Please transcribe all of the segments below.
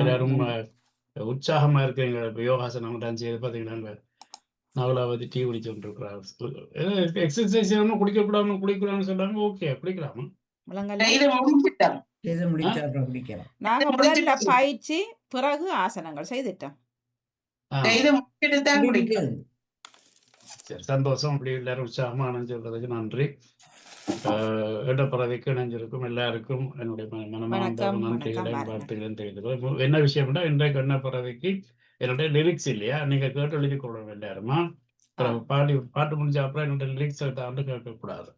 எல்லாரும் உற்சாகமா இருக்கிறீங்க. இப்போ யோகாசனம் டான்ஸ் செய்து பார்த்தீங்கன்னா நவலாவதி டீ குடிச்சு கொண்டிருக்கிறாங்க. எக்ஸசைஸ் ஒன்றும் குடிக்கக்கூடாதுன்னு குடிக்கலாம்னு சொல்றாங்க. ஓகே குடிக்கலாமா? நாங்க முதல்ல பயிற்சி பிறகு ஆசனங்கள் செய்துட்டோம். சரி, சந்தோஷம். அப்படி எல்லாரும் உற்சாகமா சொல்றதுக்கு நன்றி. இடப்பறவைக்கு இணைஞ்சிருக்கும் எல்லாருக்கும் என்னுடைய மனமார்ந்த நன்றிகளையும் வாழ்த்துக்களையும் தெரிவித்துக்கிறோம். என்ன விஷயம்னா, இன்றைக்கு எண்ணப்பறவைக்கு என்னுடைய லிரிக்ஸ் இல்லையா, நீங்க கேட்டு எழுதி கொள்ளணும் எல்லாருமா. பாட்டு முடிஞ்ச அப்புறம் என்னுடைய லிரிக்ஸ் தாண்டு கேட்கக்கூடாது.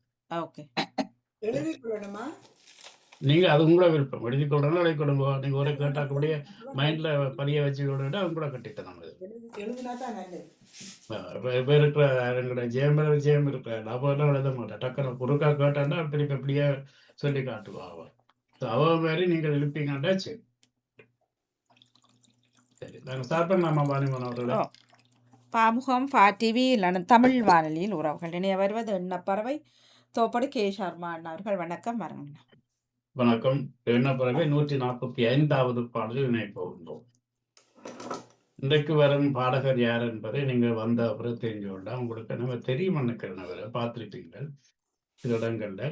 நீங்க அது உங்களோட விருப்பம். எழுதி கொள்ளணும், எழுதி கொடுங்க. நீங்க ஒரு கேட்டாக்கக்கூடிய மைண்ட்ல பதிய வச்சு விட அது கூட கட்டித்தான் நம்ம இருக்கிற எங்களுடைய ஜெயம் இருக்கிற லாபம் எழுத மாட்டேன். டக்குனு குறுக்கா கேட்டாண்டா திருப்பி அப்படியே சொல்லி காட்டுவா அவ. அவ மாதிரி நீங்கள் எழுப்பீங்கண்டா சரி. சரி, நாங்கள் ஸ்டார்ட் பண்ணலாமா பாணிமன் அவர்களே? பாமுகம் டிவி தமிழ் வானொலியில் உறவுகள் இணைய வருவது எண்ணப்பறவை தோப்படு கே சர்மா அவர்கள். வணக்கம். வணக்கம். எண்ணப்பறவை 145வது பாடலில் இணைய போகின்றோம். இன்றைக்கு வரும் பாடகர் யார் என்பதை நீங்கள் வந்த அப்புறம் தெரிஞ்சு கொண்டா உங்களுக்கு நம்ம தெரியும். நினைக்கிறவரை பார்த்துருப்பீங்கள். சில இடங்கள்ல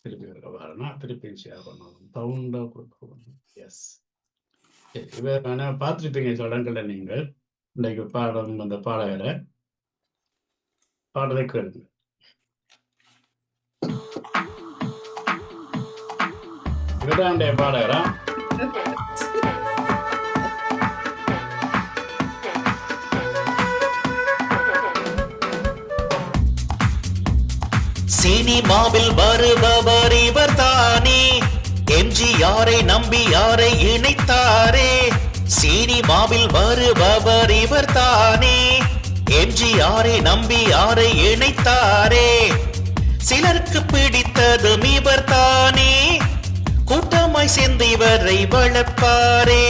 திருப்பி வரனா திருப்பி ஷேர் பண்ணணும். சவுண்டா கொடுக்கணும். எஸ், இவர் பார்த்துருப்பீங்க சில இடங்கள்ல. நீங்கள் இன்றைக்கு பாடம் அந்த பாடகரை பாடலை கேளுங்க. இவருடைய பாடகரா சினிமாவில் வருபவர் இவர் தானே, எம்ஜிஆரை நம்பி யாரை இணைத்தாரே. சினிமாவில் வருபவர் இவர் தானே, எம்ஜிஆரை நம்பி யாரை இணைத்தாரே. சிலருக்கு பிடித்ததும் இவர் தானே, கூட்டமாய் சேர்ந்து இவரை வளர்ப்பாரே.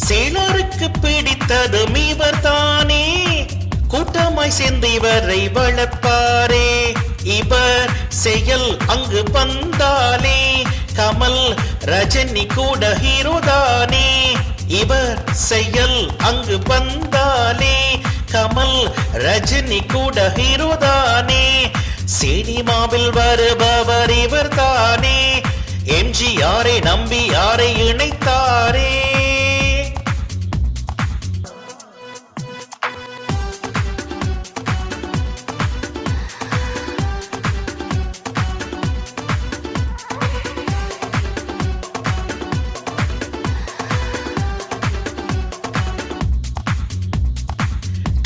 சிலருக்கு பிடித்ததும் இவர் தானே, கூட்டமாய் சேர்ந்து இவரை வளர்ப்பாரே. இவர் செயல் அங்கு வந்தாலே கமல் ரஜினி கூட ஹீரோதானே. இவர் செயல் அங்கு வந்தாலே கமல் ரஜினி கூட ஹீரோதானே. சினிமாவில் வருபவர் இவர் தானே, எம்ஜிஆரை நம்பி யாரை இணைத்தாரே.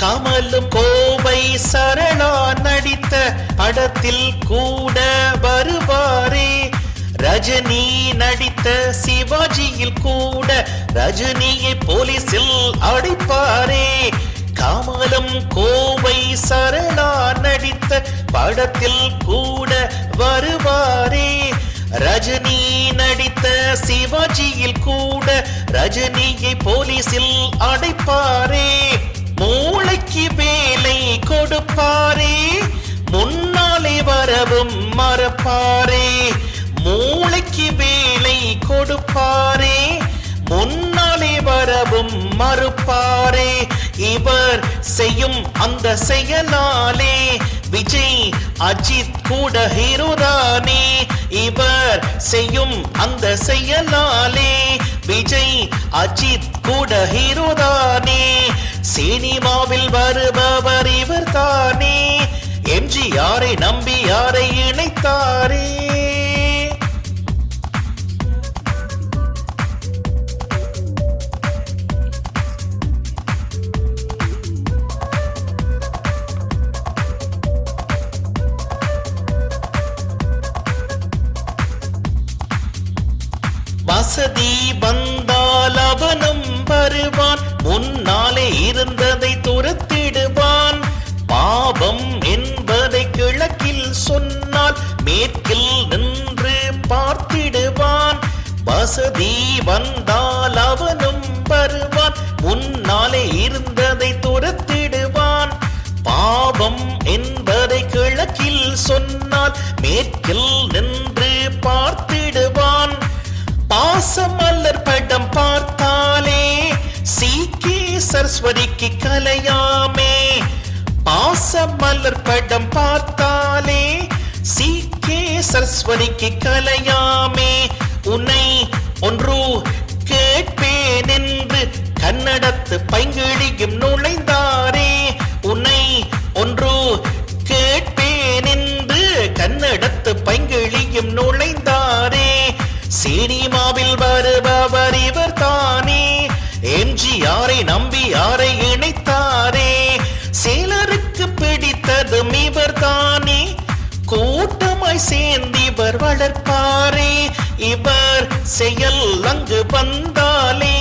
கமலும் கோவை சரளா நடித்த படத்தில் கூட வருவாரே. ரஜினி நடித்த சிவாஜியில் கூட ரஜினியை போலீசில் அடைப்பாரே. கமலும் கோவை சரளா நடித்த படத்தில் கூட வருவாரே. ரஜினி நடித்த சிவாஜியில் கூட ரஜினியை போலீசில் அடைப்பாரே. மூளைக்கு வேலை கொடுப்பாரே, முன்னாலே வரவும் மறப்பாரே. மூளைக்கு வேலை கொடுப்பாரே, முன்னாலே வரவும் மறுப்பாரே. இவர் செய்யும் அந்த செயலாலே விஜய் அஜித் கூட ஹீரோதானே. இவர் செய்யும் அந்த செயலாலே விஜய் அஜித் கூட ஹீரோதானே. சினிமாவில் வருபவர் இவர் தானே, எம்ஜிஆரை நம்பி யாரை இணைத்தாரே. வசதி வந்தால் அவனும் வருவான், முன்னாலே இருந்ததை துரத்திடுவான். பாவம் என்பதை கிழக்கில் சொன்னால் மேற்கில் நின்று பார்த்திடுவான். வசதி வந்தால் அவனும் வருவான், முன்னாலே இருந்ததை துரத்திடுவான். பாவம் என்பதை கிழக்கில் சொன்னால் மேற்கில் நின்று பார்த்திடுவான். பாசமலர் படம் பார்த்தாலே சரஸ்வதிக்கு கலையாமே பாச மலர் படம் பார்த்தாலே சீக்கே சரஸ்வதிக்கு கலையாமே உன்னை ஒன்று கேட்பேன் என்று கன்னடத்து பைங்கிழியும் நுழைந்தாரே உன்னை ஒன்று கேட்பேன் என்று கன்னடத்து பைங்கிழியும் நுழைந்தாரே சினிமாவில் வருபவர் இவர் தானே எம்ஜிஆரை நம்பி யாரை இணைத்தாரே சிலருக்கு பிடித்ததும் இவர் தானே கூட்டமாய் சேர்ந்திவர் வளர்ப்பாரே இவர் செயல் அங்கு வந்தாலே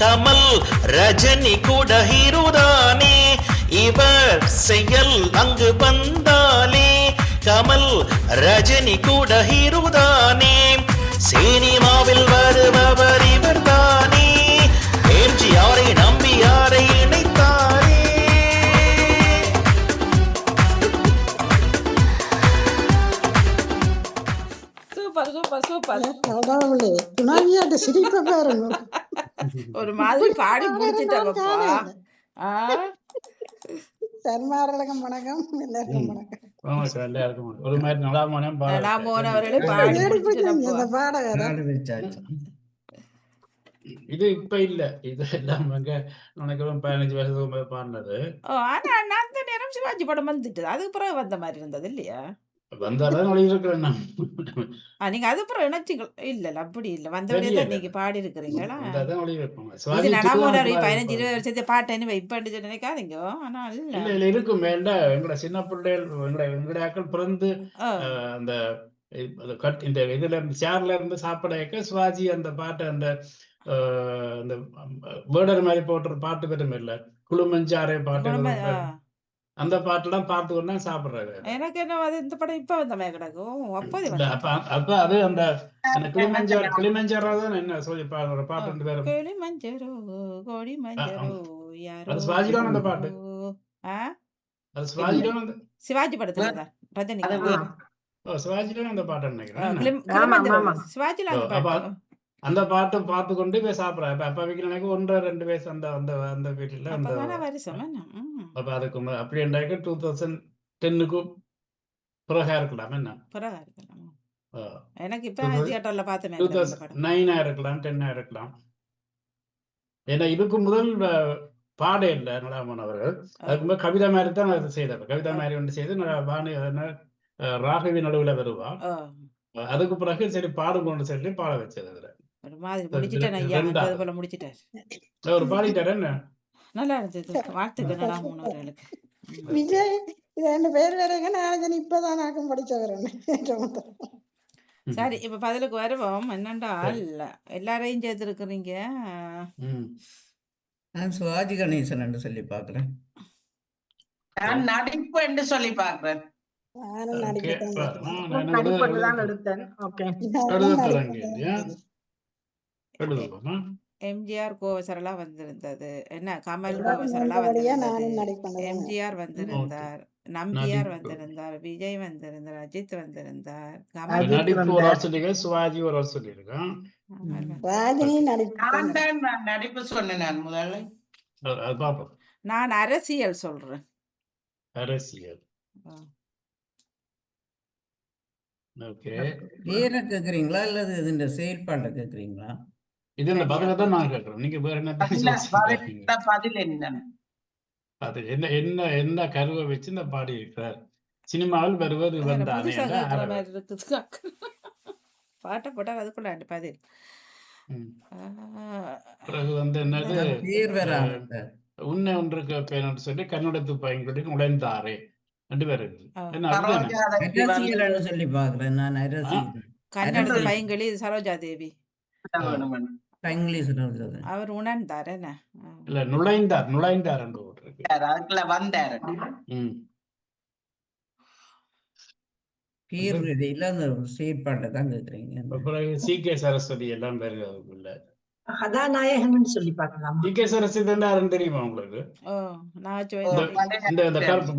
கமல் ரஜினி கூட ஹீரோதானே இவர் செயல் அங்கு வந்தாலே கமல் ரஜினி கூட ஹீரோதானே சினிமாவில் வருபவர் இவர் தானே எம்ஜிஆரை நம்பி யாரை இணைத்தாரே. Super super super. கடவுளே துணவியாட்ட சிரிப்ப பாருங்க. ஒரு மாதிரி பாடி முடிச்சிட்டப்பா. சர்மார்களுக்கும் வணக்கம், எல்லாருக்கும் வணக்கம். ஒரு மாதிரி நலாமோனம் நலாமோனவர்களே பாடி முடிச்சிட்டப்பா. அந்த பாடகர் இது இப்ப இல்ல, இது எல்லாம் நினைக்கிறோம் 15 வருஷத்துக்கு பாடினது. ஆனா அந்த நேரம் சிவாஜி படம் வந்துட்டு அதுக்கு பிறகு வந்த மாதிரி இருந்தது இல்லையா? வந்தாதான் நொழியிருக்கிறேன் நான். நீங்க அது அப்புறம் இணைச்சிங்க இல்ல அப்படி இல்ல வந்தவரையே தான் நீங்க பாடி இருக்கிறீங்களா? வந்தாதான் நொழியிருப்போம். இது நடாமோனவரை 15-20 வருஷத்தை பாட்டேன்னு இப்ப நினைக்காதீங்க. ஆனா இல்ல இல்ல இருக்கும் வேண்டாம். எங்களோட சின்ன பிள்ளைகள் எங்களுடைய ஆக்கள் பிறந்து அந்த இந்த இதுல இருந்து சேர்ல இருந்து சாப்பிட சிவாஜி அந்த பாட்டு அந்த அந்த வேர்டர் மாதிரி போட்டுற பாட்டு பெரும் இல்ல குழுமஞ்சாரை பாட்டு அந்த பாட்டுலாம் பார்த்து கொண்டா சாப்பிடுறாரு. எனக்கு என்ன இந்த படம் இப்ப வந்த மாதிரி கிடக்கும். அப்ப அது அந்த கிளிமஞ்சாரோ தான் என்ன சொல்லி பாடுற பாட்டு ரெண்டு பேரும் கிளிமஞ்சரோ கோடி மஞ்சரோ யாரோ சிவாஜிதான் அந்த பாட்டு. அது சிவாஜிதான் அந்த சிவாஜி படத்துல தான் ரஜினி சிவாஜிதான் அந்த பாட்டு நினைக்கிறேன். சிவாஜில அந்த பாட்டு அந்த பாட்டு பார்த்து கொண்டு போய் சாப்பிடுறேன். அப்ப எனக்கு 1-2 வயசு அந்த அந்த அந்த வீட்டுல அந்த அப்ப அதுக்கு அப்படி என்றாக்க 2010க்கு பிறகா இருக்கலாம். என்ன எனக்கு இப்ப தியேட்டர்ல பார்த்தேன் 2009 இருக்கலாம் 10 இருக்கலாம். ஏன்னா இதுக்கு முதல் பாட இல்லை நடாமன் அவர்கள். அதுக்கு முதல் கவிதா மாதிரி தான் அது செய்தார். கவிதா மாதிரி ஒன்று செய்து ராகவி நடுவுல வருவா. அதுக்கு பிறகு சரி பாடு கொண்டு சொல்லி பாட வச்சது. அதுல ஒரு மாதிரி முடிச்சிட்டேன் ஐயா, அது போல முடிச்சிட்டார். ஒரு பாடிட்டாரு. என்ன நல்லா இருந்தது. வாழ்த்துக்கள் நடாமன் அவர்களுக்கு. விஜய் ரெண்டு பேர் வேறங்க. நான் இப்பதான் ஆக்கம் படிச்சவர். சரி இப்ப பதிலுக்கு வருவோம். என்னண்டா எல்லாரையும் சேர்த்திருக்கிறீங்க. நான் சிவாஜி கணேசன் என்று சொல்லி பாக்குறேன். நான் நடிப்பு என்று சொல்லி பாக்குறேன். எம்ஜிஆர் கோவசரலா வந்திருந்தது. என்ன கமல் கோவசரலா வந்திருந்தது. எம்ஜிஆர் வந்திருந்தார், நம்பியார் வந்திருந்தார், விஜய் வந்திருந்தார், அஜித் வந்திருந்தார். நடிப்பு சொன்னேன் முதல்ல. நான் அரசியல் சொல்றேன். அரசியல் பேரை கேக்குறீங்களா இல்லது இந்த செயல்பாட்டை கேக்குறீங்களா? இது இந்த பதில தான் நான் கேக்குறேன். நீங்க வேற என்ன பதில் என்ன என்ன என்ன கருவை வச்சு இந்த பாடி இருக்கிறார். சினிமாவில் வருவது வந்தானே பாட்டை போட்டா அதுக்குள்ள பதில். பிறகு வந்து என்னது உன்னை ஒன்று கேட்பேன் சொல்லி கன்னடத்து பயன்படுத்தி நுழைந்தாரே 2 பேர் இருக்கு. சொல்லி பாக்குறேன் நான். கன்னடத்து பயங்களி சரோஜா தேவி. அவர் உணர்ந்தார். என்ன இல்ல நுழைந்தார் அதுக்குள்ள வந்தாரு. செயற்பாட்டை தான் கேக்குறீங்க. சி.கே. சரஸ்வதி எல்லாம் பேரு அதுக்குள்ள கதாநாயகன் சொல்லி பார்க்கலாம். சி.கே. சரஸ்வதி யாருன்னு தெரியுமா உங்களுக்கு? இந்த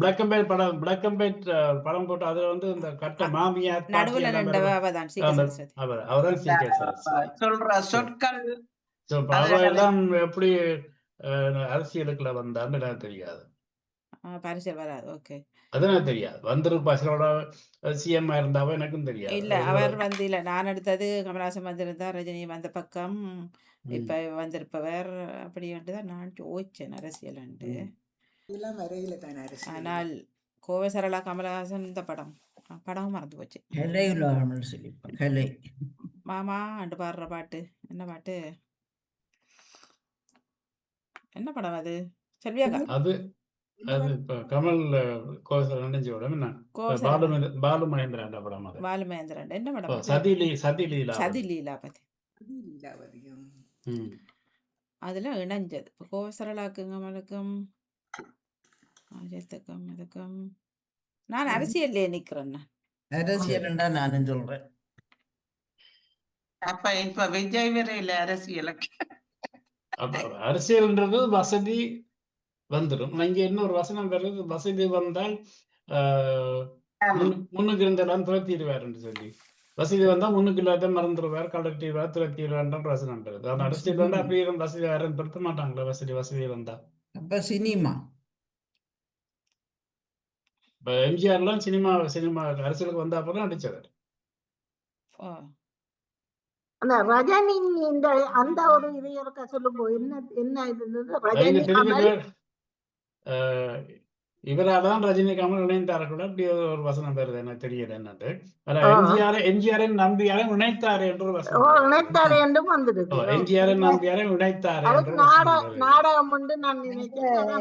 பிளாக் அண்ட் ஒயிட் படம், பிளாக் அண்ட் ஒயிட் படம் போட்டு அதுல வந்து இந்த கட்ட மாமியார் நடுவுல அவர்தான் சி.கே. சரஸ்வதி. சொல்ற சொற்கள் அவரெல்லாம் எப்படி அரசியலுக்குள்ள வந்தான்னு எனக்கு தெரியாது. பரிசல் வராது. ஓகே. அது எனக்கு தெரியாது. வந்திருப்பா சிலோட சிஎம் இருந்தாவோ எனக்கும் தெரியாது. இல்ல அவர் வந்து இல்ல நான் எடுத்தது கமலஹாசன் வந்திருந்தார், ரஜினி வந்த பக்கம் இப்ப வந்திருப்பவர் அப்படின்ட்டு தான் நான் யோசிச்சேன் அரசியல். ஆனால் கோவை சரளா கமலஹாசன் இந்த படமும் மறந்து போச்சு. மாமா அண்டு பாடுற பாட்டு என்ன பாட்டு, என்ன படம் அது? செல்வியாக்கா. அது இப்ப கமல் கோசல் நினைஞ்சோட பாலு மகேந்திரன் படம். அது பாலு மகேந்திரன் என்ன படம்? சதிலீலா பத்தி அதுல இணைஞ்சது. இப்போ கோவை சரளாக்கும் கமலுக்கும் அஜித்துக்கும் இதுக்கும் நான் அரசியல்ல நிக்கிறேன். அரசியல்டா நானும் சொல்றேன். அப்ப இப்ப விஜய் வரையில அரசியலுக்கு அரசியல்ன்றது வசதி வந்துடும். இங்க இன்னொரு வசனம் வருது, வசதி வந்தால் முன்னுக்கு இருந்தெல்லாம் துரத்திடுவார் என்று சொல்லி. வசதி வந்தா முன்னுக்கு இல்லாத மறந்துடுவார், கலெக்டிவார், துரத்திடுவார் வசனம் வருது. ஆனா அரசியல் வந்தா அப்படியே வசதி யாரும் பெருத்த மாட்டாங்களா? வசதி வந்தா அப்ப சினிமா இப்ப எம்ஜிஆர்லாம் சினிமா அரசியலுக்கு வந்தா அப்புறம் நடிச்சவர். அந்த ரஜினி இந்த அந்த ஒரு இது இருக்க சொல்லுங்க, என்ன இருந்தது? இவராதான் ரஜினி கமல் இணைந்தார்கள். அப்படி ஒரு வசனம் வருது, எனக்கு தெரியல என்னது. எம்ஜிஆரை நம்பியாரை இணைத்தாரு என்ற ஒரு வசனம். இணைத்தாரு என்றும் வந்தது. எம்ஜிஆரை நம்பியாரை இணைத்தாரு நாடகம் உண்டு. நான் நினைக்கிறேன்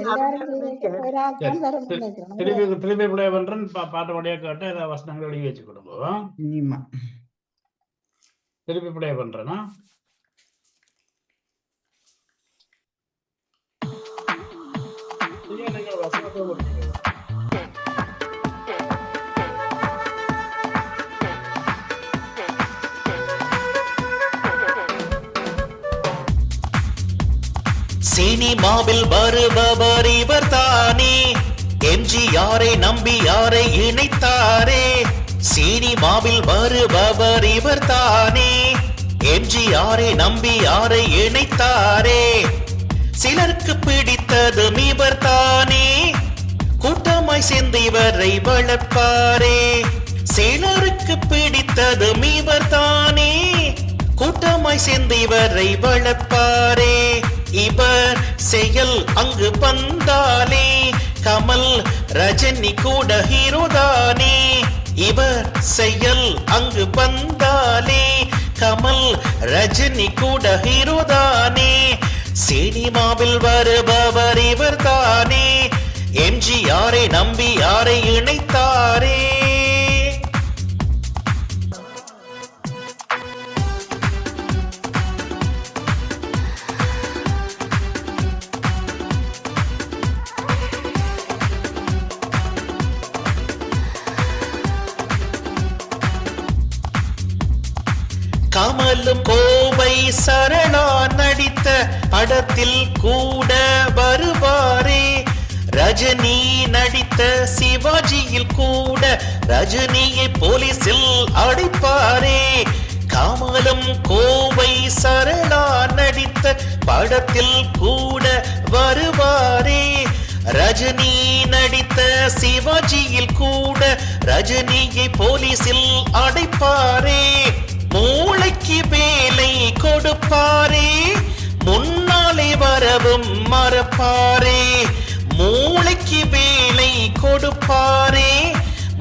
திருப்பி பிள்ளை பண்றேன் பாட்டு வழியா கேட்டு ஏதாவது வசனங்கள் எழுதி வச்சு கொடுப்போம். திருப்பி பிள்ளை பண்றேன்னா சினிமாவில் வருபவர் இவர் தானே, எம்ஜிஆரை நம்பி யாரை இணைத்தாரே. சினிமாவில் வருபவர் இவர் தானே, எம்ஜிஆரை நம்பி யாரை இணைத்தாரே. சிலருக்கு பிடித்ததும் இவர் தானே, கூட்டமாய் சேர்ந்து இவரை வளர்ப்பாரே. சிலருக்கு பிடித்ததும் இவர் தானே, கூட்டமாய் சேர்ந்து இவரை வளர்ப்பாரே. இவர் செயல் அங்கு வந்தாலே கமல் ரஜினி கூட ஹீரோதானே. இவர் செயல் அங்கு வந்தாலே கமல் ரஜினி கூட ஹீரோதானே. சினிமாவில் வருபவர் இவர் தானே, எம்ஜிஆரை நம்பி யாரை இணைத்தாரே. கமலும் கோவை சரளா நடித்த படத்தில் கூட வருவாரே. ரஜினி நடித்த சிவாஜியில் கூட ரஜினியை போலீசில் அடைப்பாரே. கமலும் கோவை சரளா நடித்த படத்தில் கூட வருவாரே. ரஜினி நடித்த சிவாஜியில் கூட ரஜினியை போலீசில் அடைப்பாரே. மூளைக்கு வேலை கொடுப்பாரே, முன்னாலே வரவும் மறப்பாரே. மூளைக்கு வேலை கொடுப்பாரே,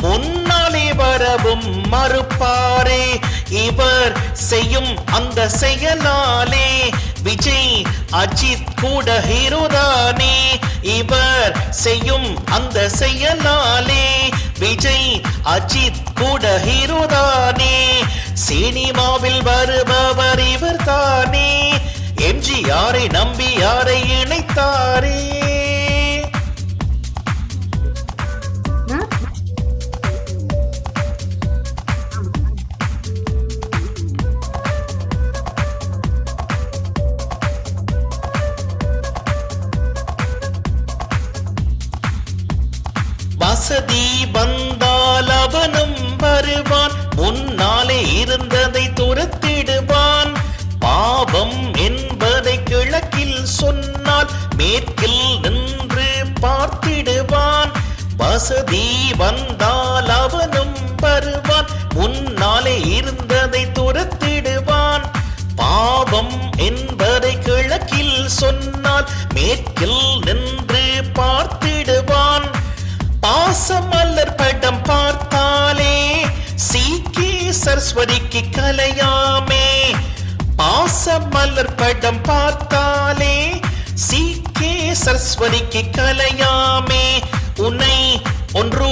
முன்னாலே வரவும் மறுப்பாரே. இவர் செய்யும் அந்த செயலாலே விஜய் அஜித் கூட ஹீரோதானே. இவர் செய்யும் அந்த செயலாலே விஜய் அஜித் கூட ஹீரோதானே. சினிமாவில் வருபவர் இவர் தானே, எம்ஜிஆரை நம்பி யாரை இணைத்தாரே. வசதி வந்தால் அவனும் வருவான், முன்னாலே இருந்ததை துரத்திடுவான். பாவம் என்பதை கிழக்கில் சொன்னால் மேற்கில் நின்று பார்த்திடுவான். வசதி வந்தால் அவனும் வருவான், முன்னாலே இருந்ததை துரத்திடுவான். பாவம் என்பதை கிழக்கில் சொன்னால் மேற்கில் நின்று பார்த்திடுவான். பாசமலர் படம் பார்த்தாலே சீக்கே சரஸ்வதிக்கு கலையாமே. பாசமலர் படம் பார்த்தாலே சீக்கே சரஸ்வதிக்கு கலையாமே. உன்னை ஒன்று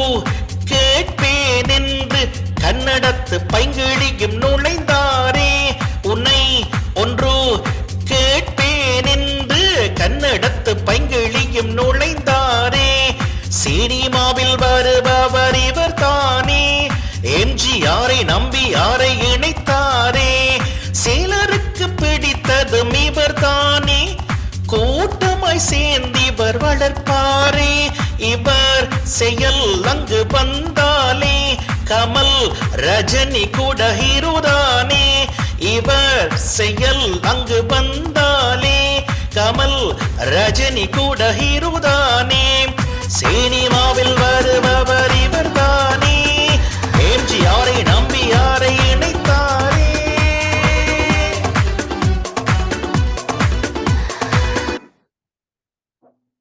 கேட்பேன் என்று கன்னடத்து பைங்கிழியும் நுழைந்தாரே. உன்னை ஒன்று கேட்பேன் என்று கன்னடத்து பைங்கிழியும் நுழைந்தாரே. சினிமாவில் வருபவர் இவர் தானே, எம்ஜிஆரை நம்பி யாரை இணைத்தாரே. சிலருக்கு பிடித்ததும் இவர் தானே, கூட்டமாய் சேர்ந்திவர் வளர்ப்பாரே. இவர் செயல் அங்கு வந்தாலே கமல் ரஜினி கூட ஹீரோதானே. இவர் செயல் அங்கு வந்தாலே கமல் ரஜினி கூட ஹீரோதானே. சினிமாவில் வருபவர் இவர் தானே, எம்ஜிஆரை நம்பி யாரை இணைத்தாரே.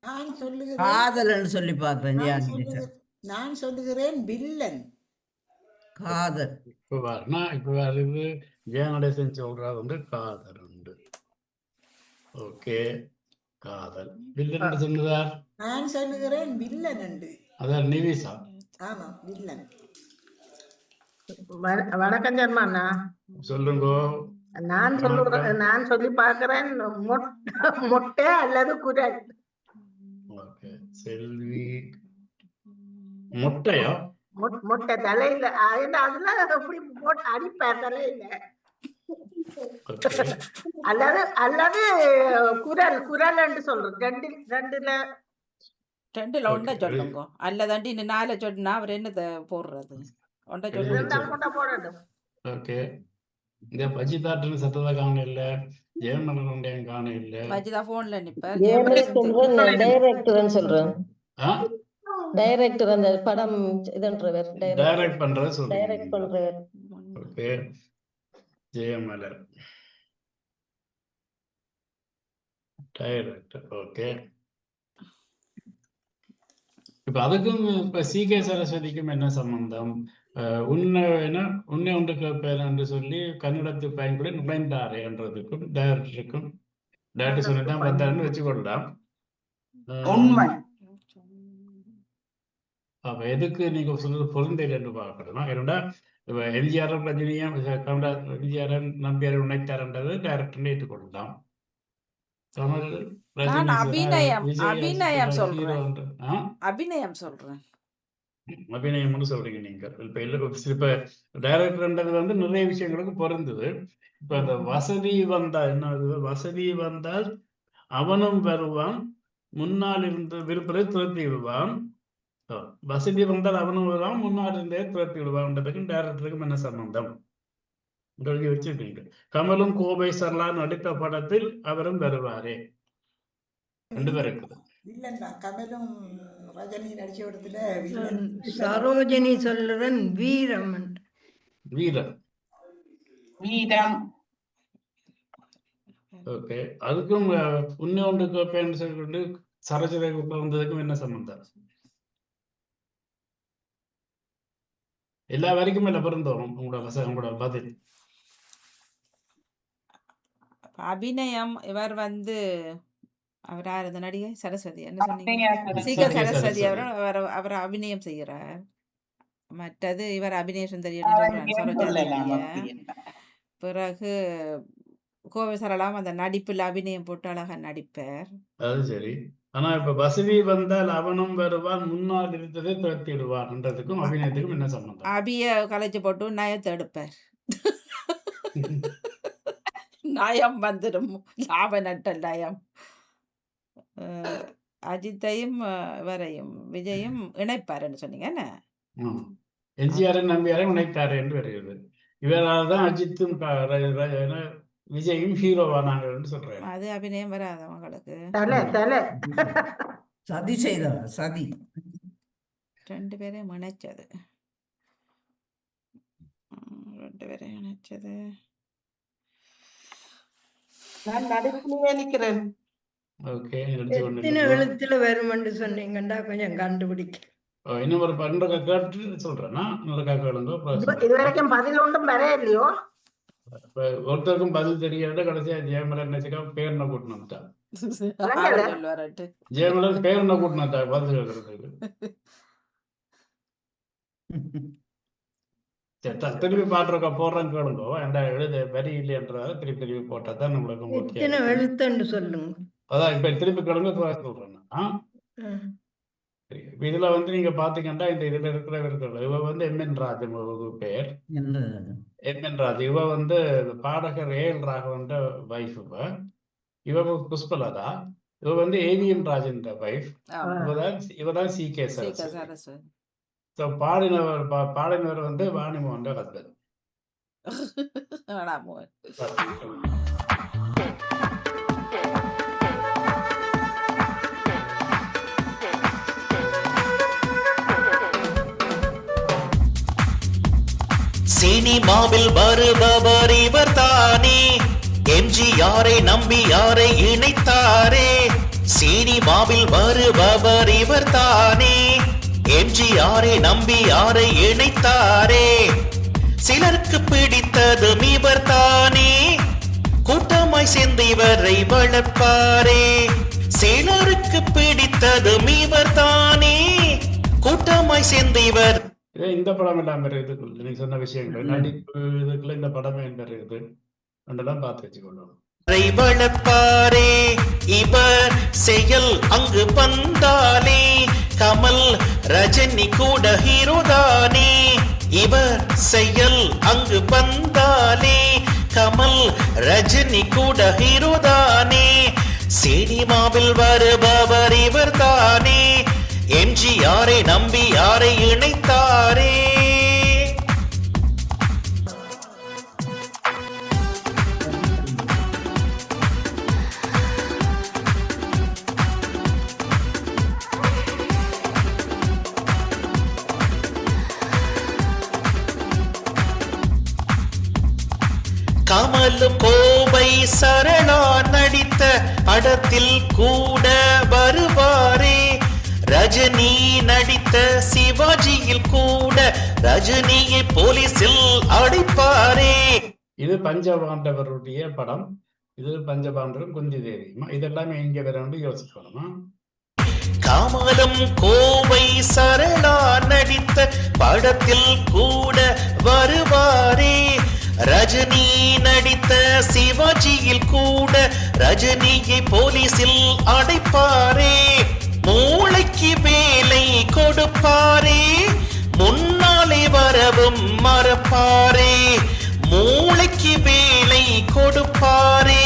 நான் சொல்லுகிறேன் காதல்னு சொல்லி பார்க்கிறேன் ஜெயாநிதி சார். நான் சொல்லுகிறேன் வில்லன். காதல். இப்ப வருது ஜெயநடேசன் சொல்றது வந்து காதல் உண்டு. ஓகே, காதல். வில்லன் சொன்னதார்? நான் சொல்லுகிறேன் வில்லன் என்று. அதான் நிவிசா. ஆமா, வில்லன். வணக்கம் ஜெர்மானா, சொல்லுங்க. நான் சொல்லி பார்க்கிறேன் மொட்டை அல்லது குரல். ஓகே, செல்வி மொட்டையா? மொட்டை தலையில அதுல அப்படி போட்டு அடிப்பார் தலையில. அல்லது அல்லது குரல் குரல் என்று சொல்றேன். ரெண்டுல ஒன்றை சொல்லுங்க. அல்லதாண்டி இன்னும் 4 சொன்னா அவர் என்னத்தை போடுறது? ஒன்றை சொல்லுங்க. போடணும். ஓகே, இந்த பஜிதாட்டுன்னு சத்ததா காண இல்ல, ஜெயமலன் காண இல்ல. வஜிதா போன்ல நிப்பார். டைரக்டர் சொல்றேன். டைரக்டர் அந்த படம் இதுன்றவர் டைரக்ட் பண்றது சொல்லுங்க. டைரக்ட் பண்றவர். Okay, ஜெயமலன் director. ஓகே, இப்ப அதுக்கும் இப்ப சி.கே. சரஸ்வதிக்கும் என்ன சம்பந்தம்? உன்னை ஒன்று கேட்பேன் என்று சொல்லி கன்னடத்து பயன்படி நுழைந்தாரே என்றதுக்கும் டைரக்டர் சொல்லிதான் வந்தாருன்னு வச்சுக்கொள்ளலாம். உண்மை. அப்ப எதுக்கு நீங்க சொல்றது பொருந்தல் என்று பார்க்கணும். ஏன்னா இப்ப எம்ஜிஆர் ரஜினியும் எம்ஜிஆர் நம்பியார் உழைத்தார்ன்றது டைரக்டர் ஏற்றுக்கொள்ளலாம். தமிழ் நான் அபிநயம் சொல்றேன். அபிநயம்னு சொல்றீங்க நீங்க. இப்ப டைரக்டர்ன்றது வந்து நிறைய விஷயங்களுக்கு பொருந்தது. இப்ப அந்த வசதி வந்தா என்ன? வசதி வந்தால் அவனும் வருவான், முன்னால் இருந்து விருப்பதை துரத்தி விடுவான். வசதி வந்தால் அவனும் வருவான், முன்னால் இருந்தே துரத்தி விடுவான்றதுக்கும் டைரக்டருக்கும் என்ன சம்பந்தம் வச்சிருக்கீங்க. கமலும் கோபை சரளா நடித்த படத்தில் அவரும் வருவாரே. 2 பேர் இருக்குது. கமலும் ரஜினி நடிச்ச இடத்துல சரோஜினி சொல்லுறன் வீரம். வீரம். ஓகே, அதுக்கும் உன்னை ஒன்று கேட்பேன்னு சொல்லிட்டு சரோஜினி வந்ததுக்கும் என்ன சம்பந்தம்? எல்லா வரைக்கும் இல்ல பொருந்தோம் உங்களோட பதில். அபிநயம் இவர் வந்து அவர் யார்? இந்த நடிகை சரஸ்வதி என்ன சொன்னீங்க? சி.கே. சரஸ்வதி அவர் அபிநயம் செய்கிறார். மற்றது இவர் அபிநய சுந்தரி பிறகு கோவை சரளாம் அந்த நடிப்பில் அபிநயம் போட்டு அழகா நடிப்பார். அது சரி. ஆனா இப்ப வசதி வந்தால் அவனும் வருவான், முன்னால் இருந்ததை துரத்திடுவான்ன்றதுக்கும் அபிநயத்துக்கும் என்ன சம்பந்தம்? அபிய கலைச்சு போட்டு நயத்தை எடுப்பார். நயம் வந்துடும், லாப நட்ட நயம். அஜித்தையும் இவரையும் விஜயும் இணைப்பாருன்னு சொன்னீங்க என்ன? எம்ஜிஆர் நம்பியாரையும் இணைத்தாரு என்று வருகிறது. இவரால் தான் அஜித்தும் விஜயும் ஹீரோவானாங்கன்னு சொல்றேன். அது அபிநயம் வராது அவங்களுக்கு. தலை சதி செய்தவா சதி 2 பேரையும் இணைச்சது. 2 பேரையும் இணைச்சது. நான் நடுப்புலயே நிக்கிறேன். ஓகே, எத்தனை எழுத்துல வருமென்று சொன்னீங்கண்டா கொஞ்சம் கண்டுபிடிக்க. இன்னும் ஒரு 2 கேட்டு சொல்றேன்னா இன்னொரு கேளுங்க. இது வரைக்கும் பதில் ஒன்றும் வர இல்லையோ? ஒருத்தருக்கும் பதில் தெரியாத கடைசியா ஜெயமலன் நினைச்சுக்கா பேர்ன கூட்டினா ஜெயமலன் பேர்ன கூட்டினா பதில் கேட்கறதுக்கு. திருப்பி பாட்டுருக்கா போடுறேன் கேளுங்க. என்ற எழுத வரி இல்லையன்றத திருப்பி போட்டா தான் நம்மளுக்கு எத்தனை எழுத்துன்னு சொல்லுங்க. அதான் இப்ப திருப்பி கேளுங்க சொல்றேன்னா. இதுல வந்து நீங்க பாத்தீங்கன்னா இந்த இதுல இருக்கிற இவ வந்து எம்என் ராஜன் ஒரு பேர். எம்என் ராஜ் இவ வந்து பாடகர் ஏஎல் ராகவன் வைஃப். இவ புஷ்பலதா. இவ வந்து ஏவிஎம் ராஜன் வைஃப். இவதான் சி கே சரஸ்வதி. பாடினவர் வந்து வாணிமோகன் ஹஸ்பண்ட். சினிமாவில் வருபவர் இவர் தானே, எம்ஜிஆரை நம்பி யாரை இணைத்தாரே. சினிமாவில் வருபவர் இவர் தானே, எம்ஜிஆரை நம்பி யாரை இணைத்தாரே. சிலருக்கு பிடித்ததும் இவர் தானே, கூட்டமாய் சேர்ந்து இவரை வளர்ப்பாரே. சிலருக்கு பிடித்ததும் இவர் தானே, கூட்டமாய் சேர்ந்து இவர். இந்த படம் இல்லாம இருக்குது. நீ சொன்ன விஷயங்கள் நடிப்பு இதுக்குள்ள இந்த படமே என்ன இருக்குது அதெல்லாம் பார்த்து வச்சுக்கொள்ளணும். வளர்ப்பாரே இவர் செயல் அங்கு வந்தாலே, கமல் ரஜினி கூட ஹீரோதானே. இவர் செயல் அங்கு வந்தாலே, கமல் ரஜினி கூட ஹீரோதானே. சினிமாவில் வருபவர் இவர் தானே, எம்ஜிஆரை நம்பி யாரை இணைத்தாரே. கமலும் கோவை சரளா நடித்த படத்தில் கூட வருவாரே. ரஜினி நடித்த சிவாஜியில் கூட ரஜினியை போலீசில் அடைப்பாரே. இது பஞ்சபாண்டவருடைய படம். இது பஞ்சபாண்டவர் குந்தி தேவி. இதெல்லாமே இங்க வர யோசிக்கணுமா? கமலும் கோவை சரளா நடித்த படத்தில் கூட வருவாரே. ரஜினி நடித்த சிவாஜியில் கூட ரஜினியை போலீசில் அடைப்பாரே. மூளைக்கு வேலை கொடுப்பாரே, முன்னாலே வரவும் மறப்பாரே. மூளைக்கு வேலை கொடுப்பாரே,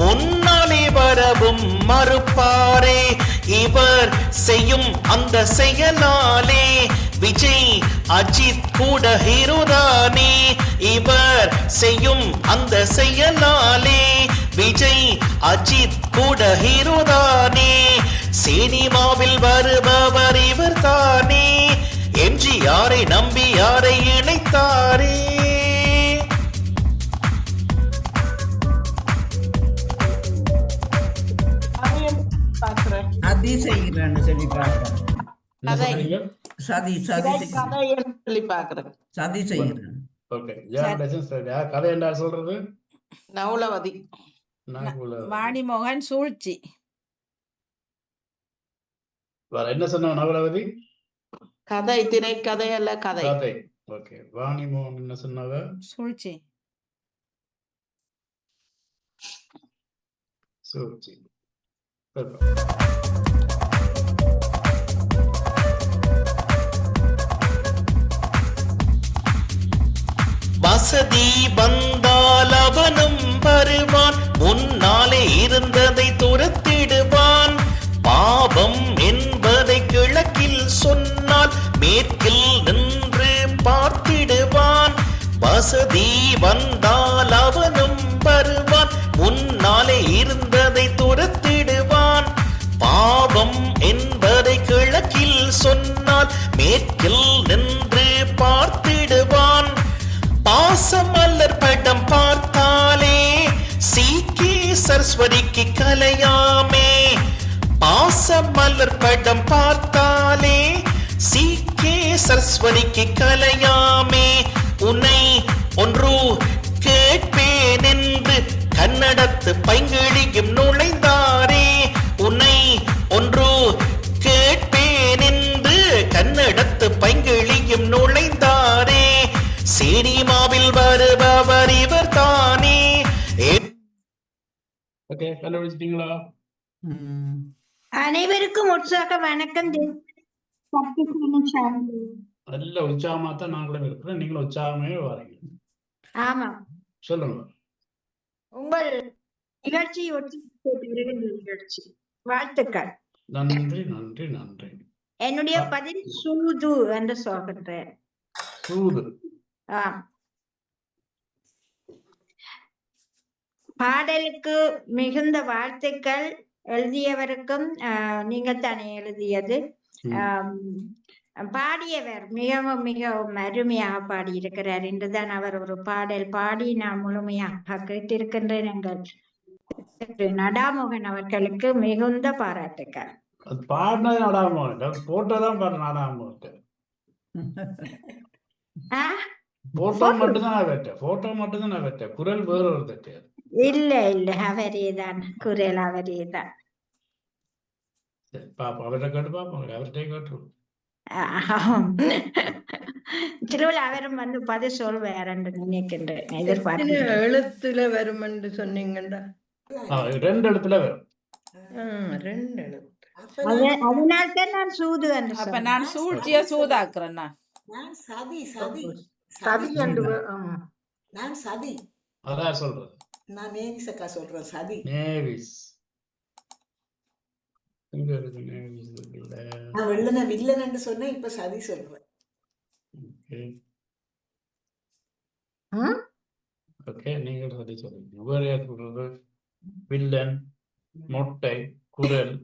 முன்னாலே வரவும் மறுப்பாரே. இவர் செய்யும் அந்த செயலாலே விஜய் அஜித் கூட ஹீரோதானே. இவர் செய்யும் அந்த செயலாலே விஜய் அஜித் கூட ஹீரோதானே. சினிமாவில் வருபவர் இவர் தானே, எம்ஜிஆரை நம்பி யாரை இணைத்தாரே. சதி செய்கிறான்னு சொல்லி பாக்குறேன். சதி சதி சொல்லி பாக்குறேன். சதி செய்கிறேன். கதை என்ன சொல்றது? நவுலவதி. வாணிமோகன் சூழ்ச்சி. என்ன சொன்ன நவலவதி? கதை, திரைக்கதை அல்ல கதை. கதை. ஓகே. வாணிமோகன் என்ன சொன்னாங்க? சூழ்ச்சி. சூழ்ச்சி. வசதி வந்தால் அவனும் வருவான், முன்னாலே இருந்ததை துரத்திடுவான். பாவம் என்பதை கிழக்கில் சொன்னால் மேற்கில் நின்று பார்த்திடுவான். வசதி வந்தால் அவனும் வருவான், என்பதை கிழக்கில் சொன்னால் மேற்கில் நின்று பார்த்திடுவான். பாசமலர் படம் பார்த்தாலே சீக்கே சரஸ்வதிக்கு கலையாமே. பாசமலர் படம் பார்த்தாலே சீக்கே சரஸ்வதிக்கு கலையாமே. உன்னை ஒன்று கேட்பேன் என்று கன்னடத்து பைங்கிழியும் நுழைந்தாரே. உன்னை ஒன்று கேட்பேன் என்று கன்னடத்து பைங்கிழியும் நுழைந்தாரே. சினிமாவில் வருபவர் இவர் தானே. ஓகே, கண்டுபிடிச்சிட்டீங்களா? அனைவருக்கும் உற்சாக வணக்கம். நல்ல உற்சாகமா தான் நாங்களும் இருக்கிறோம், நீங்களும் உற்சாகமே வரீங்க. ஆமா, சொல்லுங்க. உங்கள் நிகழ்ச்சி நிகழ்ச்சி வாழ்த்துக்கள். நன்றி நன்றி நன்றி. என்னுடைய பதில் சூது என்று சொல்கின்றேன். சூது. பாடலுக்கு மிகுந்த வாழ்த்துக்கள். எழுதியவருக்கும் நீங்கள் தானே எழுதியது. பாடியவர் மிகவும் மிகவும் அருமையாக பாடியிருக்கிறார் என்றுதான் அவர் ஒரு பாடல் பாடி நான் முழுமையாக கேட்டிருக்கின்றேன். எங்கள் நடாமோகன் அவர்களுக்கு மிகுந்த பாராட்டுக்கள். பாடினது நடாமோகன், போட்டோதான் பாரு நடாமோகன். போட்டோ மட்டும்தான் நான் வெட்டேன், போட்டோ மட்டும்தான் நான் வெட்டேன், குரல் வேற ஒரு தட்டு. இல்ல இல்ல, அவரேதான் குரல், அவரேதான். பாப்போம், அவர்கிட்ட கேட்டு பாப்போம், அவர்கிட்ட கேட்டுருவோம். திருவிழா அவரும் வந்து பதில் சொல்வார் என்று நினைக்கின்றேன், எதிர்பார்க்கிறேன். எழுத்துல வரும் என்று சொன்னீங்கடா. 2 எழுத்துல வரும். 2 எழுத்து. அதனால்தான் நான் சூது என்று அப்ப நான் சூழ்ச்சிய சூதாக்குறேன். நான் சதி சதி சதி என்று நான் சதி. அதான் சொல்றது. நான் நேவிஸ் அக்கா சொல்றேன் சதி. நேவிஸ் எங்க இருக்கு? நேவிஸ் இல்ல. நான் வெள்ளன வில்லன் என்று சொன்னேன், இப்ப சதி சொல்றேன். ஓகே, நீங்க சதி சொல்றீங்க. வேற யார் சொல்றது? வில்லன், மொட்டை, குரல்,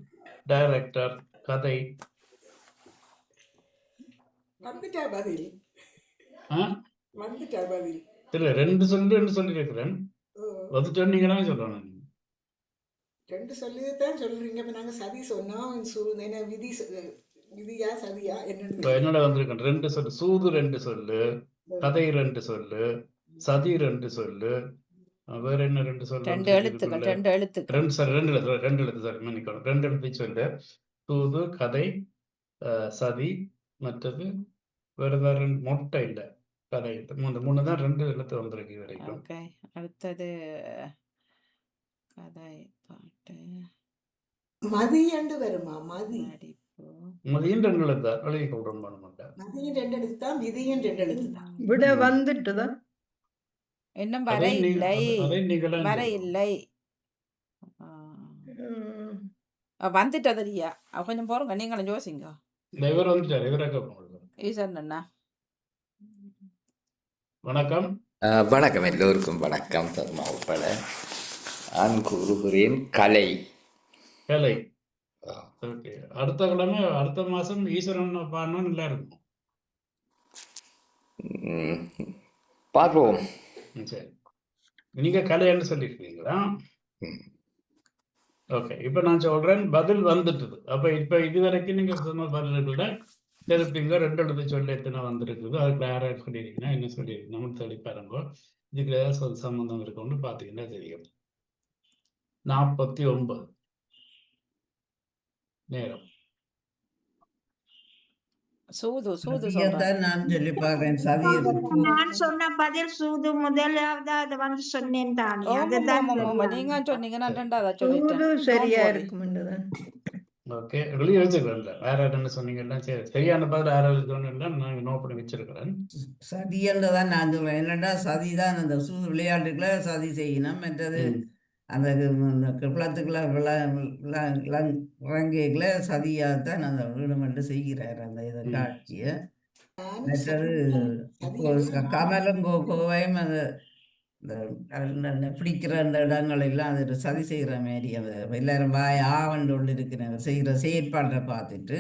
டைரக்டர், கதை. வந்துட்டா பதில். வந்துட்டா பதில். இல்ல, 2 சொல்லிருக்கிறேன். வந்துட்டு நீங்க சொல்லணும். 2 சொல்லிதான் சொல்றீங்க. இப்ப நாங்க சதி சொன்னோம். என்ன விதியா சதியா என்னோட வந்திருக்கேன். 2 சொல்லு. சூது 2 சொல்லு, கதை 2 சொல்லு, சதி 2 சொல்லு. வேற என்ன 2 சொல்லு? 2 எழுத்துக்கள். 2 எழுத்துக்கள். 2 எழுத்து சார், மன்னிக்கணும். 2 எழுத்து சொல்லு. சூது, கதை, சதி, மற்றது வேற ஏதாவது 2 மொட்டை இல்ல, கதை. 3 தான் 2 எழுத்து வந்திருக்கு வரைக்கும். ஓகே, அடுத்தது கதை, பாட்டு, மதி என்று வருமா? மதி நடிப்பு. மதியும் 2 எழுத்து எழுதி கொண்டு பண்ண மாட்டேன். மதியும் 2 எழுத்து தான், விதியும் 2 எழுத்து தான். விட வந்துட்டுதான். இன்னும் வர இல்லை, வர இல்லை. வந்துட்டது இல்லையா? கொஞ்சம் போறோங்க, நீங்களும் யோசிங்க. இவர் வந்துட்டாரு. இவராக ஈசன் அண்ணா வணக்கம். வணக்கம், எல்லோருக்கும் வணக்கம். தர்மா உட்பட நான் கூறுகிறேன் கலை. கலை. அடுத்த கிழமை, அடுத்த மாசம் ஈஸ்வரன் பாடணும் நல்லா இருக்கும். பார்ப்போம். சரி, நீங்க கலைன்னு சொல்லிருக்கீங்களா? ஓகே, இப்ப நான் சொல்றேன், பதில் வந்துட்டுது. அப்ப இப்ப இதுவரைக்கும் நீங்க சொன்ன பதில்கள திருப்பிங்க 2 எழுத்து சொல்லி எத்தனை வந்திருக்குது, அதுக்கு யாராவது சொல்லியிருக்கீங்கன்னா என்ன சொல்லியிருக்கீங்க நம்ம சொல்லி பாருங்க. இதுக்கு ஏதாவது சம்பந்தம் இருக்குன்னு பாத்தீங்கன்னா தெரியும். 49 நேரம். சூது சூது நான் சொல்லி பாக்குறேன். சதி நான் சொன்ன பதில் சூது முதலாவது அது வந்து சொன்னேன் தானே. அதுதான் நீங்க சொன்னீங்கன்னா 2வது சொல்லிட்டேன். சரியா இருக்கும்ன்றதான். ஓகே, வெளியே வச்சுக்கிறேன். வேற என்ன சொன்னீங்கன்னா சரி, சரியான பதில் யாராவது சொன்னீங்கன்னா நான் நோட் பண்ணி வச்சிருக்கிறேன். சதி என்றுதான் நான் சொல்றேன். என்னடா சதிதான் அந்த சூது விளையாட்டுக்குள்ள சதி செய்யணும். மற்றது அந்த குளத்துக்குள்ள இறங்கிக்குள்ள சதியாகத்தான் அந்த வீடுமென்று செய்கிறார் அந்த இதை காட்சியை. மற்றது கமலும் கோவையும் அந்த இந்த பிடிக்கிற அந்த இடங்கள் எல்லாம் அது ஒரு சதி செய்கிற மாதிரி எல்லாரும் வாய் ஆவண்டு கொண்டு இருக்கிற செய்கிற செயற்பாட்டை பார்த்துட்டு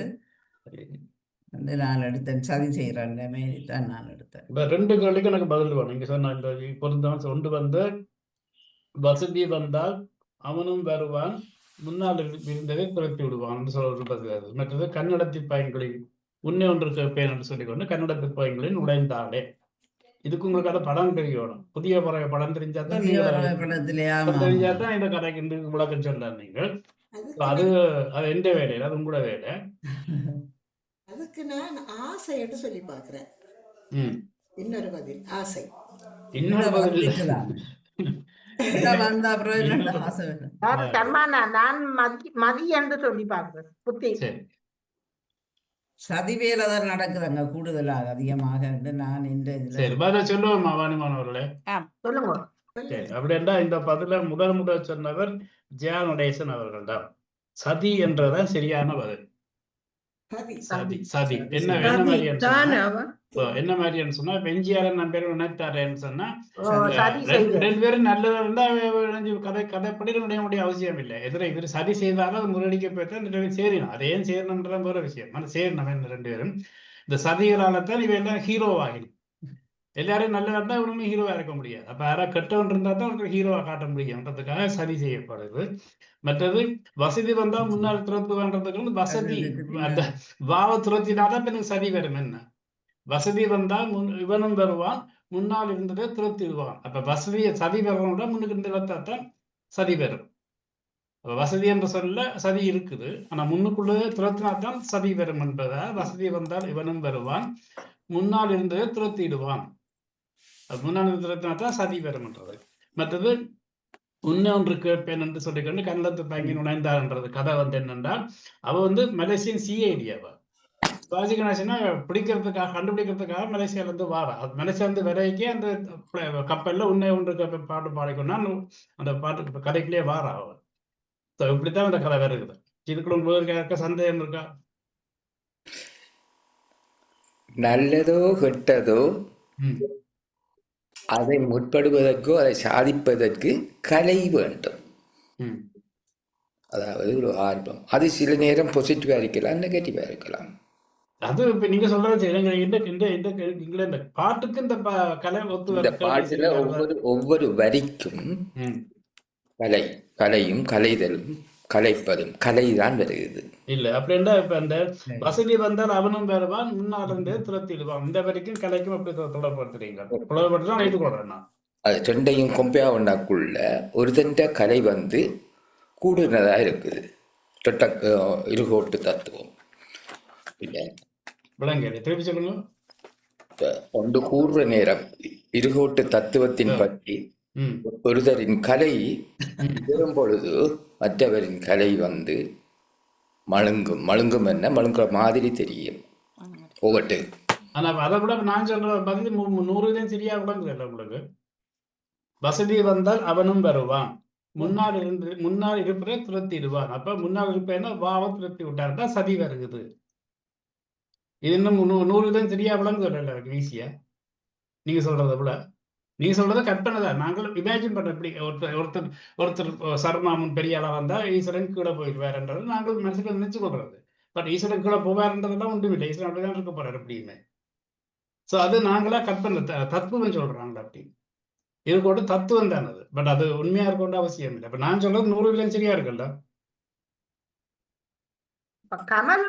வந்து நான் எடுத்தேன். சதி செய்கிற மாரி தான் நான் எடுத்தேன். இப்ப 2 கேள்விக்கு எனக்கு பதில் வேணும். நீங்க சொன்ன இந்த பொருத்தம் ஒன்று வந்து வசதி வந்தால் அவனும் வருவான், முன்னால் இருந்ததை துரத்தி விடுவான் சொல்ல ஒரு பதில். மற்றது கன்னடத்தி பயன்களில் உன்னை ஒன்று கேட்பேன் என்று சொல்லிக்கொண்டு கன்னடத்தி பயன்களில் நுழைந்தாலே. இதுக்கு உங்களுக்கு அந்த படம் தெரியணும். புதிய படம் தெரிஞ்சாதான் தெரிஞ்சாதான் இந்த கதைக்கு விளக்கம் சொல்ல நீங்கள். அது அது எந்த வேலை, அது உங்களோட வேலை. அதுக்கு நான் ஆசை என்று சொல்லி பார்க்கிறேன். இன்னொரு பதில் ஆசை. இன்னொரு பதில் நான் மதி என்று சொல்லி பார்க்கிறேன். புத்தி சதிவேலை தான் நடக்குதுங்க கூடுதலாக அதிகமாக. நான் இந்த சொல்லுவோம் வாணிமானவர்களே, சொல்லுங்க. அப்படின்னா இந்த பதில முதல் சொன்னவர் ஜெயா நடேசன் அவர்கள் தான். சதி என்றதான் சரியான பதில். சதி என்ன மாதிரின்னு சொன்னா எம்ஜிஆர் நம்ம பேர் நினைத்தாரேன்னு சொன்னா 2 பேரும் நல்லதா இருந்தா கதைப்படி முடிய அவசியம் இல்லை. இவர் சதி செய்தாலும் அது முரடிக்க போய்தான் 2 பேரும் சேரணும். அதே சேரணும்ன்றது வேற விஷயம். ஆனா சேரணும் 2 பேரும். இந்த சதிகளால்தான் இவ எல்லாம் ஹீரோவாகணும். எல்லாரும் நல்லதா இருந்தா இவனுமே ஹீரோவா இருக்க முடியாது. அப்ப யாராவது கெட்டவன் இருந்தா தான் அவனுக்கு ஹீரோவா காட்ட முடியும்ன்றதுக்காக சதி செய்யப்படுது. மற்றது வசதி வந்தா முன்னாள் துரத்து வேண்டதுக்கு வந்து வசதி அந்த வாவ துரத்தினாதான் இப்ப எனக்கு சதி வரும். என்ன வசதி வந்தா இவனும் வருவான், முன்னால் இருந்ததை துரத்திடுவான். அப்ப வசதியை சதி வரணும்னா முன்னுக்கு இருந்து வந்தாத்தான் சதி வரும். வசதி என்று சொல்ல சதி இருக்குது, ஆனா முன்னுக்குள்ளே துரத்தினாத்தான் சதி வரும் என்பதா வசதி வந்தால் இவனும் வருவான், முன்னால் இருந்ததை துரத்திடுவான். முன்னாள் துரத்தினாத்தான் சதி வரும்ன்றது. மற்றது உன்னை ஒன்று கேட்பேன் என்று சொல்லிக்கொண்டு கன்னடத்து தங்கி நுழைந்தார்ன்றது கதை வந்து என்னென்றால் அவ வந்து மலேசியன் சிஐடி. அவ சிவாஜி கணேசனா பிடிக்கிறதுக்காக கண்டுபிடிக்கிறதுக்காக மலேசியால இருந்து வாரா. மலேசியா இருந்து வரைக்கே அந்த கப்பல்ல உன்னை ஒன்று கேட்பேன் பாட்டு பாடிக்கொண்டா அந்த பாட்டு கதைக்குள்ளேயே வாரா அவ. இப்படித்தான் அந்த கதை வருகிறது. இதுக்குள்ள உங்களுக்கு சந்தேகம் இருக்கா? நல்லதோ கெட்டதோ அதை முற்படுவதற்கோ அதை சாதிப்பதற்கு கலை வேண்டும். அதாவது ஒரு ஆர்வம். அது சில நேரம் பாசிட்டிவா இருக்கலாம், நெகட்டிவா இருக்கலாம். அது இப்ப நீங்க சொல்றது இந்த பாட்டுக்கு இந்த கலை இந்த பாட்டுல ஒவ்வொரு வரிக்கும் கலையும் கலைதலும் கலைப்பதும் கலைதான் வருகிறது. இல்ல அப்படின்னா இப்ப அந்த வசதி வந்தால் அவனும் வருவான், முன்னால் இருந்தே துரத்திடுவான். இந்த வரைக்கும் கலைக்கும் அப்படி தொடர்படுத்துறீங்க. தொடர்படுத்தான் ஏற்றுக்கொள்றேன். அது 2ஐயும் கொம்பையா ஒன்னாக்குள்ள ஒரு தண்ட கலை வந்து கூடுனதா இருக்குது. இருகோட்டு தத்துவம் விளங்க திருப்பி சொல்லுங்க. ஒன்று கூடுற நேரம் இருகோட்டு தத்துவத்தின் பற்றி ஒருத்தரின் கலை பெறும் பொழுது மற்றவரின் கலை வந்து மழுங்கும் என்ன மழுங்குற மாதிரி தெரியும் ஒவ்வொட்டு. ஆனா அதை விட நான் சொல்ற பதில் 100 சரியா விளங்குது உங்களுக்கு. வசதி வந்தால் அவனும் வருவான், முன்னால் இருப்பதை துரத்திடுவான். அப்ப முன்னால் இருப்பேன்னா வாவ துரத்தி விட்டாருன்னா சதி வருகுது. இது இன்னும் 100 சரியா விளங்குது ஈஸியா. நீங்க சொல்றதை விட நீங்க சொல்றத கற்பனை தான். நாங்கள் இமேஜின் பண்ண எப்படி ஒருத்தர் சர்மாமன் பெரிய ஆளா வந்தா ஈஸ்வரன் கீழே போயிடுவாருன்றது நாங்கள் மனசுக்கு நினைச்சு கொள்றது. பட் ஈஸ்வரன் கீழே போவாருன்றதுலாம் ஒன்றும் இல்லை. ஈஸ்வரன் அப்படிதான் இருக்க போறாரு அப்படின்னு. சோ அது நாங்களா கற்பனை தத்துவம் சொல்றாங்க. அப்படி இது கூட தத்துவம் தான் அது. பட் அது உண்மையா இருக்க அவசியம் இல்லை. இப்ப நான் சொல்றது 100 சரியா இருக்குல்ல. கமல்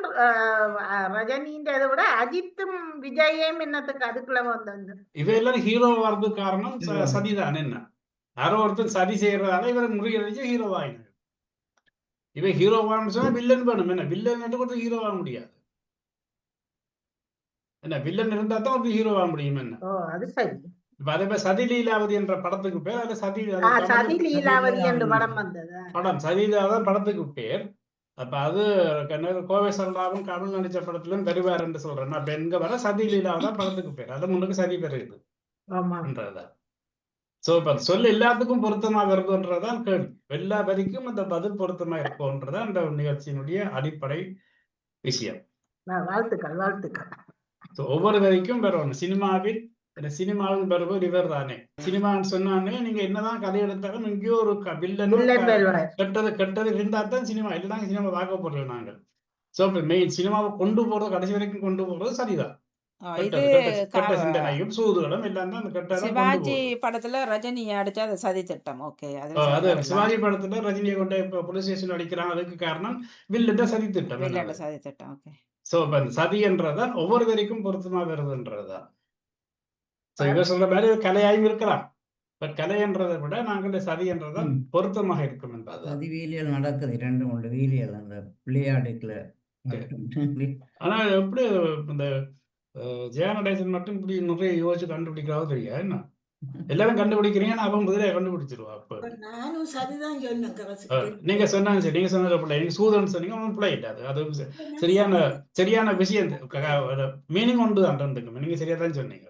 ரஜினின்றதை விட அஜித்தும் விஜயும் என்னத்துக்கு அதுக்குள்ள வந்து இவையெல்லாம் ஹீரோ வர்றதுக்கு காரணம் சதிதான். என்ன யாரோ ஒருத்தர் சதி செய்யறதால இவரை முறியடிச்சு ஹீரோ ஆகினார். இவன் ஹீரோ வாங்கன்னு சொன்னா வில்லன் வேணும். என்ன வில்லன் கொடுத்து ஹீரோ வாங்க முடியாது. என்ன வில்லன் இருந்தா தான் ஒரு ஹீரோ வாங்க முடியும். என்ன அது சரி. இப்ப அதே மாதிரி சதி லீலாவதி என்ற படத்துக்கு பேர் அது சதி லீலாவதி என்ற படம் வந்தது. படம் சதி லீலாவதான் படத்துக்கு பேர். அப்ப அது கோவை சரளாவும் கமல் நடிச்ச படத்திலும் வருவார் என்று சொல்றேன். அப்ப எங்க வர சதி லீலாவதான் படத்துக்கு பேர். அது முன்னுக்கு சதி பெறுது. சோ இப்ப சொல்ல எல்லாத்துக்கும் பொருத்தமா வருதுன்றதான் கேள்வி. எல்லா வரைக்கும் அந்த பதில் பொருத்தமா இருக்கும்ன்றதான் இந்த நிகழ்ச்சியினுடைய அடிப்படை விஷயம். வாழ்த்துக்கள் வாழ்த்துக்கள். ஒவ்வொரு வரைக்கும் வரணும். சினிமாவில் இந்த சினிமாவின் பிறகு இவர் தானே. சினிமான்னு சொன்னானே நீங்க என்னதான் கதை எடுத்தாலும் எங்கேயோ ஒரு வில்லன் வில்லன் வருவார். கெட்டது இருந்தா தான் சினிமா, இல்லைதான் சினிமா பார்க்க போறோம் நாங்கள். ஸோ மெயின் சினிமாவை கொண்டு போறது, கடைசி வரைக்கும் கொண்டு போறது சரிதான். இது கெட்ட சிந்தனையும் சூதுகளும் எல்லாம் தான் அந்த கெட்டதான் கொண்டு சிவாஜி போகுது. படத்துல ரஜினி அடிச்சா அது சதி திட்டம். ஓகே, அது சிவாஜி படத்துல ரஜினியை கொண்டு இப்ப போலீஸ் ஸ்டேஷன் அடிக்கிறாங்க, அதுக்கு காரணம் வில்லுதான் சதி திட்டம். வில்லோட சதி திட்டம். ஓகே. சோ சதி என்றதான் ஒவ்வொருவருக்கும் பொருத்தமா வருதுன்றதுதான். இவர் சொல்ற மாதிரி கலையாயும் இருக்கலாம். பட் கலை என்றதை விட நாங்கள் சதி என்றதான் பொருத்தமாக இருக்கும் என்பது. சதி வீலியல் நடக்குது, 2-3 வீலியல் அந்த விளையாடுக்குல. ஆனா எப்படி இந்த ஜெயநடேசன் மட்டும் இப்படி நிறைய யோசிச்சு கண்டுபிடிக்கிறாவது தெரியாது என்ன. எல்லாரும் கண்டுபிடிக்கிறீங்க, அவன் முதலே கண்டுபிடிச்சிருவா. அப்ப நானும் சரிதான் சொன்னேன் கடைசிக்கு. நீங்க சொன்னாங்க சரி, நீங்க சொன்னது பிள்ளை, நீங்க சூதன் சொன்னீங்க, அவன் பிள்ளை இல்லை. அது சரியான விஷயம், மீனிங் ஒன்று தான் ரெண்டுக்கும். நீங்க சரியா தான் சொன்னீங்க.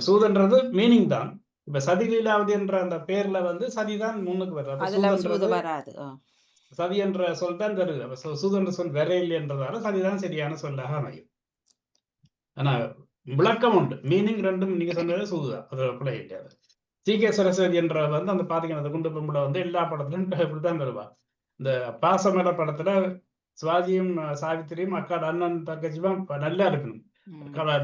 சூதன்றது மீனிங் தான். இப்ப சதி லீலாவதி என்ற அந்த பேர்ல சதிதான் முன்னுக்கு வராது. சதி என்ற சொல் தான் வருது. சூதன்ற சொல் வேற இல்லை என்றதால சதிதான் சரியான சொல்லாக அமையும். ஆனா விளக்கம் உண்டு, மீனிங் ரெண்டும் நீங்க சொன்னது சூதுதான், அது பிள்ளை இல்லையாது. சி.கே. சரஸ்வதி என்ற அந்த பாத்தீங்கன்னா அந்த குண்டு பொம்பளை எல்லா படத்திலும் இப்படித்தான் வருவா. இந்த பாசமர படத்துல சிவாஜியும் சாவித்திரியும் அக்காட அண்ணன் தங்கச்சியும் நல்லா இருக்கணும்.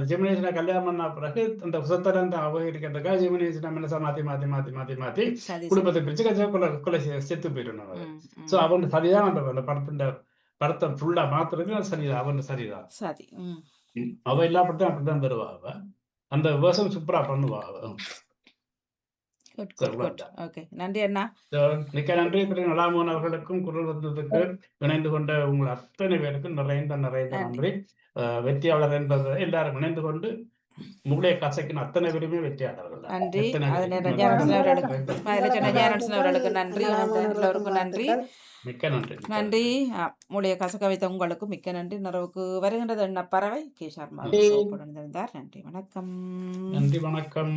ஜெமினேஷனை கல்யாணம் பண்ண பிறகு அந்த சுத்தரன் அபகரிக்கிறதுக்காக ஜெமினேஷனை மனசை மாத்தி மாத்தி மாத்தி மாத்தி மாத்தி குடும்பத்தை பிரிச்சு கொலை செத்து போயிடணும். சோ அவன் சரிதான் அந்த படத்தை ஃபுல்லா மாத்துறது சரிதான், அவன் சரிதான். அவ எல்லா படத்தையும் அப்படித்தான் தருவா. அவ அந்த வேர்ஷன் சூப்பரா பண்ணுவா அவ. நன்றி அண்ணா. மிக்க நன்றி. நலாமோகன் அவர்களுக்கும் குரல் வந்ததுக்கு இணைந்து கொண்ட உங்கள் அத்தனை பேருக்கும் நிறைந்த நன்றி. வெற்றியாளர் என்பது எல்லாரும் இணைந்து கொண்டு முகலே கசக்கின் அத்தனை பேருமே வெற்றியாளர்கள். நன்றி. நன்றி. மிக்க நன்றி. நன்றி. மூளைய கசக்க வைத்த உங்களுக்கும் மிக்க நன்றி. நிறைவுக்கு வருகின்றது என்ன பறவை கே. சர்மா. நன்றி, வணக்கம். நன்றி, வணக்கம்.